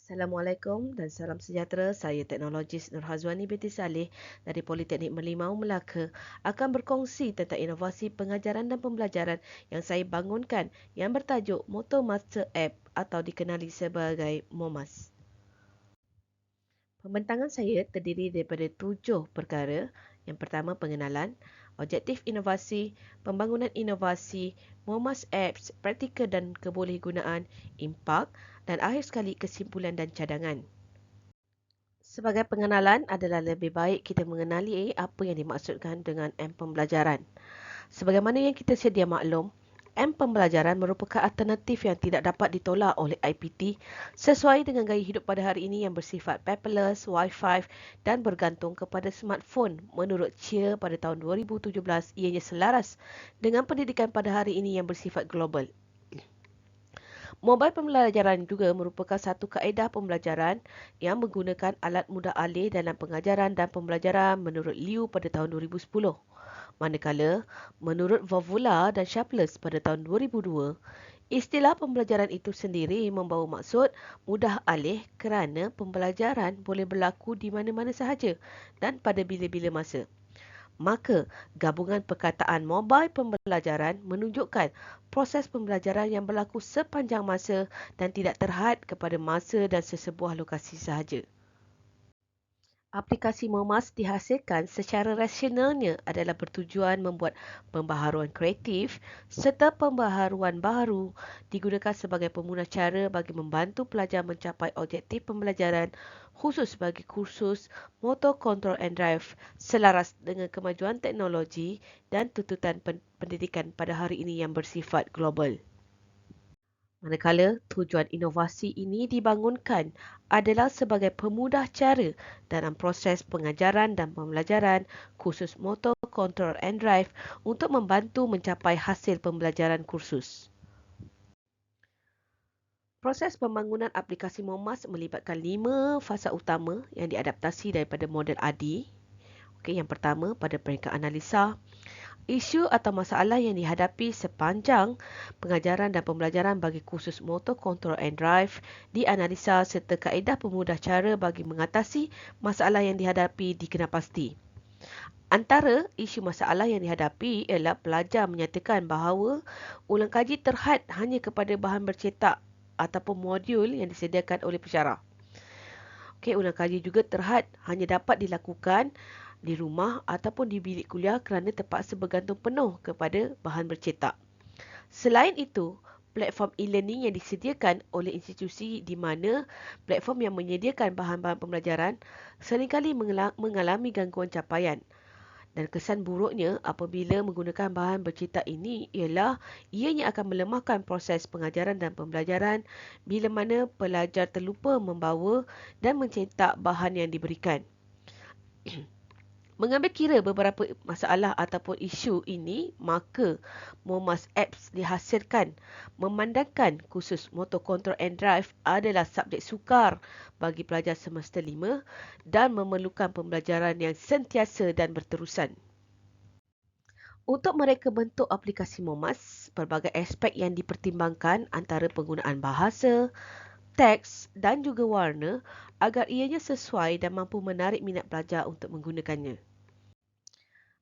Assalamualaikum dan salam sejahtera. Saya Teknologis Nur Hazwani binti Saleh dari Politeknik Merlimau, Melaka akan berkongsi tentang inovasi pengajaran dan pembelajaran yang saya bangunkan yang bertajuk Moto Master App atau dikenali sebagai MOMAS. Pembentangan saya terdiri daripada 7 perkara. Yang pertama, pengenalan, objektif inovasi, pembangunan inovasi, MOMAS Apps, praktikal dan kebolehgunaan, impak dan akhir sekali kesimpulan dan cadangan. Sebagai pengenalan adalah lebih baik kita mengenali apa yang dimaksudkan dengan M pembelajaran. Sebagaimana yang kita sedia maklum, M pembelajaran merupakan alternatif yang tidak dapat ditolak oleh IPT sesuai dengan gaya hidup pada hari ini yang bersifat paperless, Wi-Fi dan bergantung kepada smartphone. Menurut Cheer pada tahun 2017, ianya selaras dengan pendidikan pada hari ini yang bersifat global. Mobile pembelajaran juga merupakan satu kaedah pembelajaran yang menggunakan alat mudah alih dalam pengajaran dan pembelajaran menurut Liu pada tahun 2010. Manakala, menurut Vovula dan Sharpless pada tahun 2002, istilah pembelajaran itu sendiri membawa maksud mudah alih kerana pembelajaran boleh berlaku di mana-mana sahaja dan pada bila-bila masa. Maka, gabungan perkataan mobile pembelajaran menunjukkan proses pembelajaran yang berlaku sepanjang masa dan tidak terhad kepada masa dan sesebuah lokasi sahaja. Aplikasi MOMAS dihasilkan secara rasionalnya adalah bertujuan membuat pembaharuan kreatif serta pembaharuan baharu digunakan sebagai pemudah cara bagi membantu pelajar mencapai objektif pembelajaran khusus bagi kursus Motor Control and Drive selaras dengan kemajuan teknologi dan tuntutan pendidikan pada hari ini yang bersifat global. Manakala tujuan inovasi ini dibangunkan adalah sebagai pemudah cara dalam proses pengajaran dan pembelajaran khusus Motor Control and Drive untuk membantu mencapai hasil pembelajaran kursus. Proses pembangunan aplikasi MOMAS melibatkan 5 fasa utama yang diadaptasi daripada model ADI. Yang pertama, pada peringkat analisa, isu atau masalah yang dihadapi sepanjang pengajaran dan pembelajaran bagi kursus Motor Control and Drive dianalisa serta kaedah pemudah cara bagi mengatasi masalah yang dihadapi dikenalpasti. Antara isu masalah yang dihadapi ialah pelajar menyatakan bahawa ulang kaji terhad hanya kepada bahan bercetak ataupun modul yang disediakan oleh pensyarah. Ulang kaji juga terhad hanya dapat dilakukan di rumah ataupun di bilik kuliah kerana terpaksa bergantung penuh kepada bahan bercetak. Selain itu, platform e-learning yang disediakan oleh institusi di mana platform yang menyediakan bahan-bahan pembelajaran seringkali mengalami gangguan capaian. Dan kesan buruknya apabila menggunakan bahan bercetak ini ialah ianya akan melemahkan proses pengajaran dan pembelajaran bila mana pelajar terlupa membawa dan mencetak bahan yang diberikan. Mengambil kira beberapa masalah ataupun isu ini, maka MOMAS Apps dihasilkan memandangkan kursus Motor Control and Drive adalah subjek sukar bagi pelajar semester 5 dan memerlukan pembelajaran yang sentiasa dan berterusan. Untuk mereka bentuk aplikasi MOMAS, pelbagai aspek yang dipertimbangkan antara penggunaan bahasa, teks dan juga warna agar ianya sesuai dan mampu menarik minat pelajar untuk menggunakannya.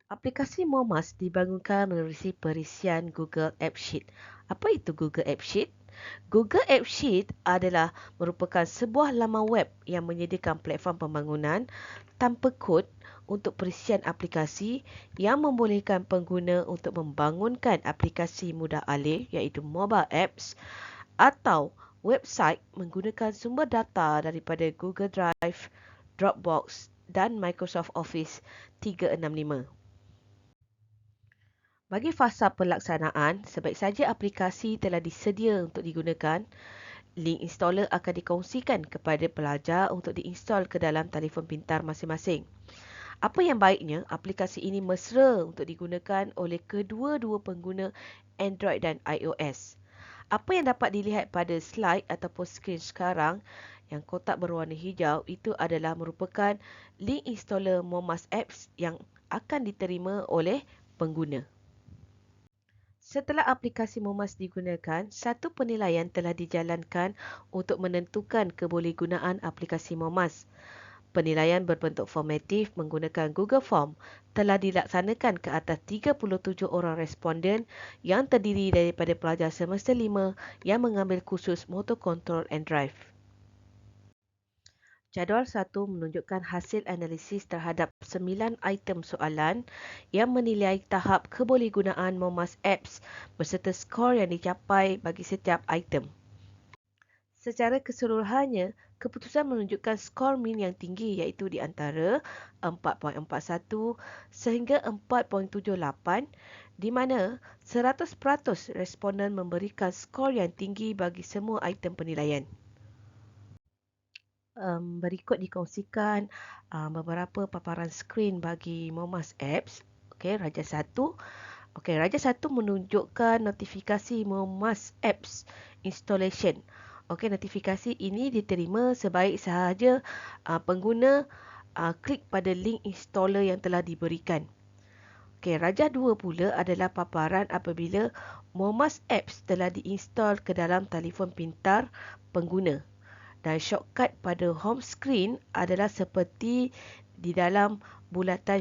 Aplikasi MOMAS dibangunkan menerusi perisian Google App Sheet. Apa itu Google App Sheet? Google App Sheet adalah merupakan sebuah laman web yang menyediakan platform pembangunan tanpa kod untuk perisian aplikasi yang membolehkan pengguna untuk membangunkan aplikasi mudah alih iaitu mobile apps atau website menggunakan sumber data daripada Google Drive, Dropbox dan Microsoft Office 365. Bagi fasa pelaksanaan, sebaik saja aplikasi telah disedia untuk digunakan, link installer akan dikongsikan kepada pelajar untuk diinstal ke dalam telefon pintar masing-masing. Apa yang baiknya, aplikasi ini mesra untuk digunakan oleh kedua-dua pengguna Android dan iOS. Apa yang dapat dilihat pada slide ataupun skrin sekarang yang kotak berwarna hijau itu adalah merupakan link installer MOMAS Apps yang akan diterima oleh pengguna. Setelah aplikasi Momas digunakan, satu penilaian telah dijalankan untuk menentukan kebolehgunaan aplikasi Momas. Penilaian berbentuk formatif menggunakan Google Form telah dilaksanakan ke atas 37 orang responden yang terdiri daripada pelajar semester 5 yang mengambil kursus Motor Control and Drive. Jadual 1 menunjukkan hasil analisis terhadap 9 item soalan yang menilai tahap kebolehgunaan Momas Apps beserta skor yang dicapai bagi setiap item. Secara keseluruhannya, keputusan menunjukkan skor min yang tinggi iaitu di antara 4.41 sehingga 4.78 di mana 100% responden memberikan skor yang tinggi bagi semua item penilaian. Berikut dikongsikan beberapa paparan skrin bagi Momas Apps. Okey, Raja 1. Okey, Raja 1 menunjukkan notifikasi Momas Apps installation. Okey, notifikasi ini diterima sebaik sahaja pengguna klik pada link installer yang telah diberikan. Okey, Raja 2 pula adalah paparan apabila Momas Apps telah diinstal ke dalam telefon pintar pengguna. Dan shortcut pada home screen adalah seperti di dalam bulatan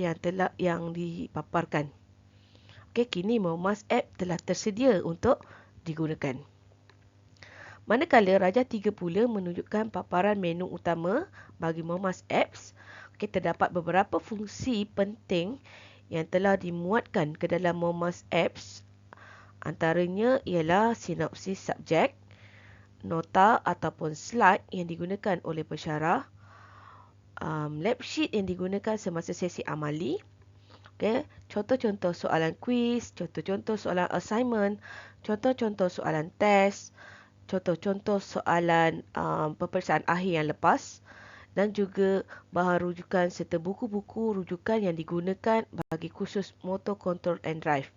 yang dipaparkan. Okey, kini Momas App telah tersedia untuk digunakan. Manakala Raja 3 pula menunjukkan paparan menu utama bagi Momas Apps. Okey, terdapat beberapa fungsi penting yang telah dimuatkan ke dalam Momas Apps. Antaranya ialah sinopsis subjek, nota ataupun slide yang digunakan oleh pensyarah, lab sheet yang digunakan semasa sesi amali, contoh-contoh soalan kuis, contoh-contoh soalan assignment, contoh-contoh soalan test, contoh-contoh soalan peperiksaan akhir yang lepas dan juga bahan rujukan serta buku-buku rujukan yang digunakan bagi kursus Motor Control and Drive.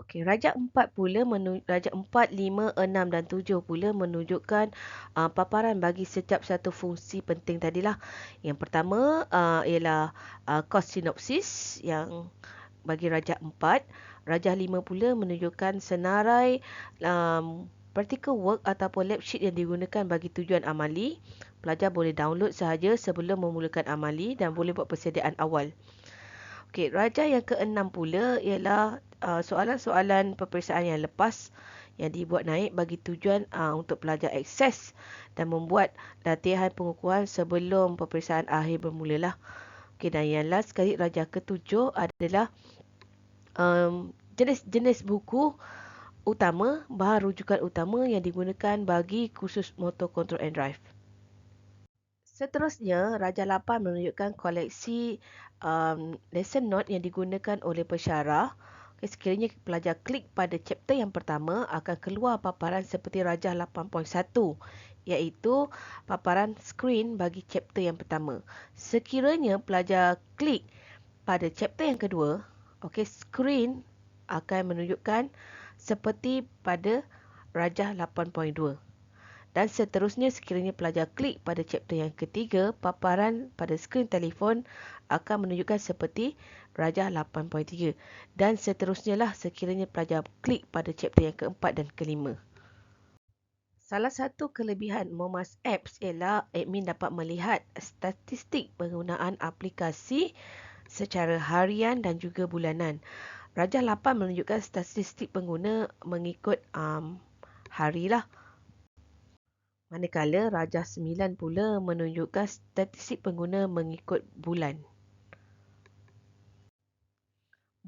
Okey, Raja 4 pula Raja 4, 5, 6 dan 7 pula menunjukkan paparan bagi setiap satu fungsi penting tadilah. Yang pertama ialah course synopsis yang bagi Raja 4. Raja 5 pula menunjukkan senarai practical work ataupun lab sheet yang digunakan bagi tujuan amali. Pelajar boleh download sahaja sebelum memulakan amali dan boleh buat persediaan awal. Okey, Raja yang ke-6 pula ialah soalan-soalan peperiksaan yang lepas yang dibuat naik bagi tujuan untuk pelajar akses dan membuat latihan pengukuhan sebelum peperiksaan akhir bermulalah. Okey, dan yang last sekali Raja ke-7 adalah jenis-jenis buku utama, bahan rujukan utama yang digunakan bagi kursus Motor Control and Drive. Seterusnya, Raja 8 menunjukkan koleksi lesson note yang digunakan oleh pensyarah. Sekiranya pelajar klik pada chapter yang pertama, akan keluar paparan seperti Raja 8.1, iaitu paparan skrin bagi chapter yang pertama. Sekiranya pelajar klik pada chapter yang kedua, skrin akan menunjukkan seperti pada Raja 8.2. Dan seterusnya sekiranya pelajar klik pada chapter yang ketiga, paparan pada skrin telefon akan menunjukkan seperti Raja 8.3. Dan seterusnya lah sekiranya pelajar klik pada chapter yang keempat dan kelima. Salah satu kelebihan Momas Apps ialah admin dapat melihat statistik penggunaan aplikasi secara harian dan juga bulanan. Raja 8 menunjukkan statistik pengguna mengikut hari lah. Manakala Raja 9 pula menunjukkan statistik pengguna mengikut bulan.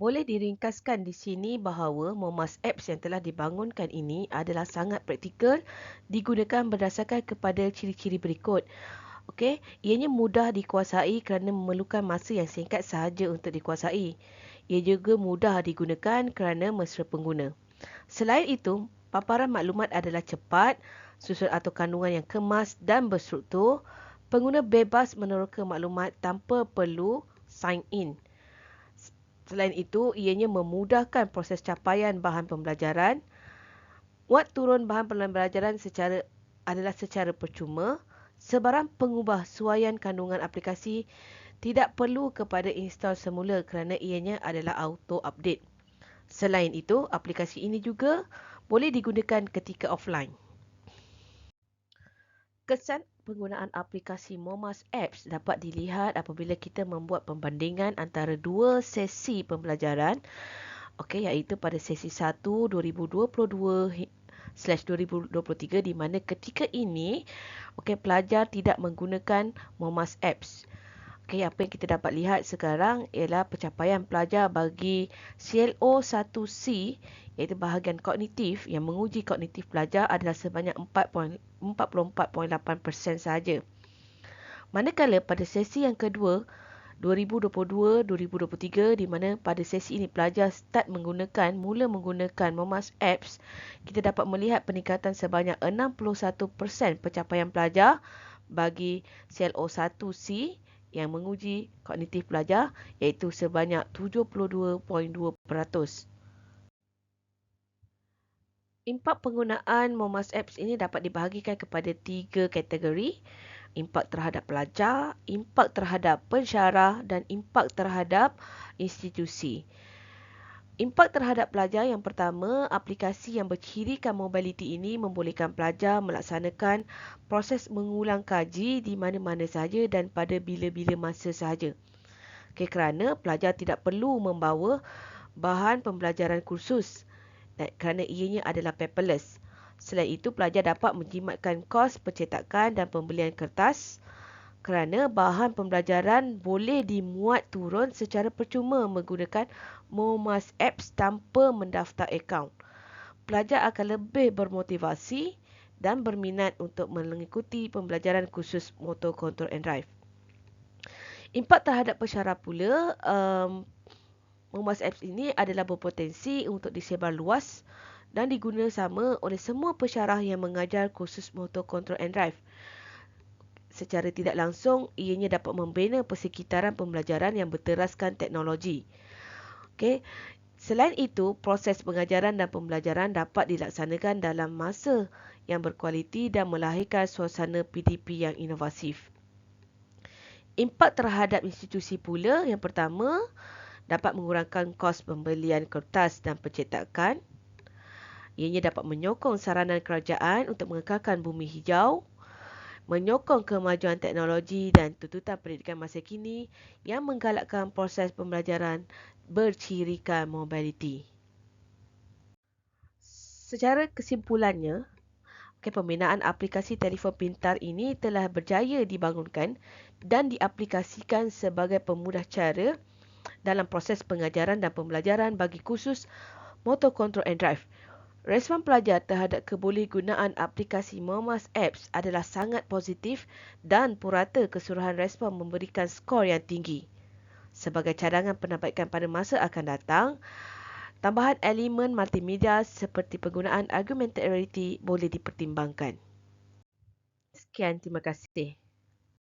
Boleh diringkaskan di sini bahawa Momas Apps yang telah dibangunkan ini adalah sangat praktikal, digunakan berdasarkan kepada ciri-ciri berikut. Okey, ianya mudah dikuasai kerana memerlukan masa yang singkat sahaja untuk dikuasai. Ia juga mudah digunakan kerana mesra pengguna. Selain itu, paparan maklumat adalah cepat, susun atau kandungan yang kemas dan berstruktur. Pengguna bebas meneroka maklumat tanpa perlu sign in. Selain itu, ianya memudahkan proses capaian bahan pembelajaran. Muat turun bahan pembelajaran adalah secara percuma. Sebarang pengubah suaian kandungan aplikasi tidak perlu kepada install semula kerana ianya adalah auto update. Selain itu, aplikasi ini juga boleh digunakan ketika offline. Kesan penggunaan aplikasi Momas Apps dapat dilihat apabila kita membuat pembandingan antara dua sesi pembelajaran, iaitu pada sesi 1 2022/2023 di mana ketika ini pelajar tidak menggunakan Momas Apps. Apa yang kita dapat lihat sekarang ialah pencapaian pelajar bagi CLO 1C iaitu bahagian kognitif yang menguji kognitif pelajar adalah sebanyak 44.8% sahaja. Manakala pada sesi yang kedua 2022-2023 di mana pada sesi ini pelajar mula menggunakan Momas Apps, kita dapat melihat peningkatan sebanyak 61% pencapaian pelajar bagi CLO 1C yang menguji kognitif pelajar iaitu sebanyak 72.2%. Impak penggunaan Momas Apps ini dapat dibahagikan kepada 3 kategori: impak terhadap pelajar, impak terhadap pensyarah dan impak terhadap institusi. Impak terhadap pelajar yang pertama, aplikasi yang bercirikan mobility ini membolehkan pelajar melaksanakan proses mengulang kaji di mana-mana sahaja dan pada bila-bila masa sahaja. Kerana pelajar tidak perlu membawa bahan pembelajaran kursus kerana ianya adalah paperless. Selain itu, pelajar dapat menjimatkan kos pencetakan dan pembelian kertas kerana bahan pembelajaran boleh dimuat turun secara percuma menggunakan Momas Apps tanpa mendaftar akaun. Pelajar akan lebih bermotivasi dan berminat untuk mengikuti pembelajaran khusus Motor Control and Drive. Impak terhadap pensyarah pula, Momas Apps ini adalah berpotensi untuk disebar luas dan diguna sama oleh semua pensyarah yang mengajar kursus Motor Control and Drive. Secara tidak langsung, ianya dapat membina persekitaran pembelajaran yang berteraskan teknologi. Selain itu, proses pengajaran dan pembelajaran dapat dilaksanakan dalam masa yang berkualiti dan melahirkan suasana PDP yang inovatif. Impak terhadap institusi pula, yang pertama, dapat mengurangkan kos pembelian kertas dan pencetakan. Ianya dapat menyokong saranan kerajaan untuk mengekalkan bumi hijau, menyokong kemajuan teknologi dan tuntutan pendidikan masa kini yang menggalakkan proses pembelajaran bercirikan mobility. Secara kesimpulannya, pembinaan aplikasi telefon pintar ini telah berjaya dibangunkan dan diaplikasikan sebagai pemudah cara dalam proses pengajaran dan pembelajaran bagi kursus Motor Control and Drive. Respon pelajar terhadap kebolehgunaan aplikasi Momas Apps adalah sangat positif dan purata keseluruhan respon memberikan skor yang tinggi. Sebagai cadangan penambahbaikan pada masa akan datang, tambahan elemen multimedia seperti penggunaan augmented reality boleh dipertimbangkan. Sekian, terima kasih.